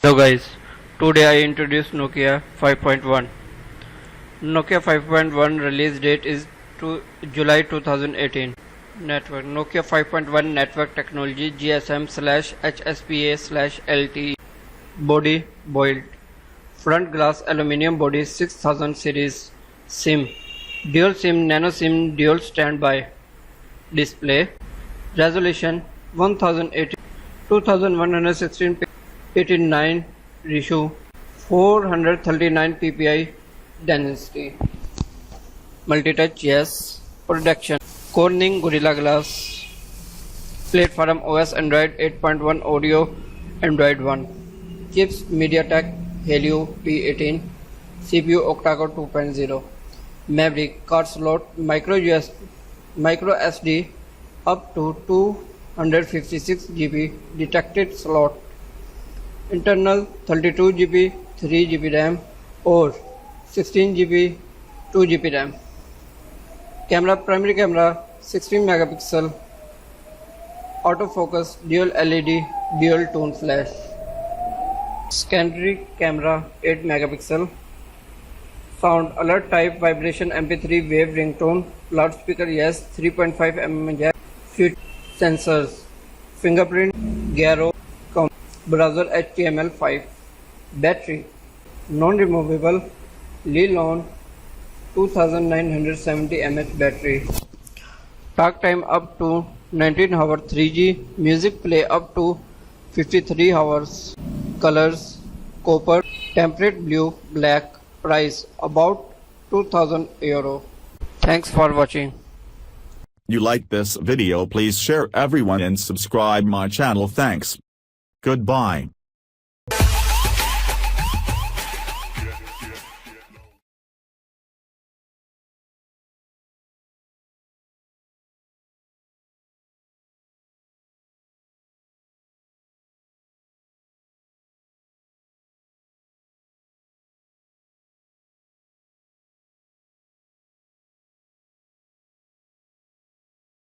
Hello guys, today I introduce Nokia 5.1. Nokia 5.1 release date is July 2018. Network Nokia 5.1 network technology GSM/HSPA/LTE. Body boiled. Front glass aluminium body 6000 series. SIM. Dual SIM, nano SIM, dual standby. Display. Resolution 1080 2116 89 ratio 439 ppi density. Multi-touch yes. Production Corning Gorilla Glass. Platform OS Android 8.1 Oreo Android 1. Chips MediaTek Helio P18. CPU octa-core 2.0. Maverick card slot micro SD up to 256 GB detected slot. Internal 32 GB 3 GB RAM or 16 GB 2 GB RAM. Primary camera 16 megapixel. Autofocus dual LED dual tone flash. Secondary camera 8 megapixel. Sound alert type vibration MP3 wave ringtone. Loudspeaker yes 3.5 mm jack. Switch sensors. Fingerprint gyro. Browser HTML5. Battery non-removable Li-ion 2970 mAh battery. Talk time up to 19 hours 3G. Music play up to 53 hours. Colors copper, temperate blue, black. Price about €2000. Thanks for watching. You like this video, please share everyone and subscribe my channel. Thanks. Goodbye.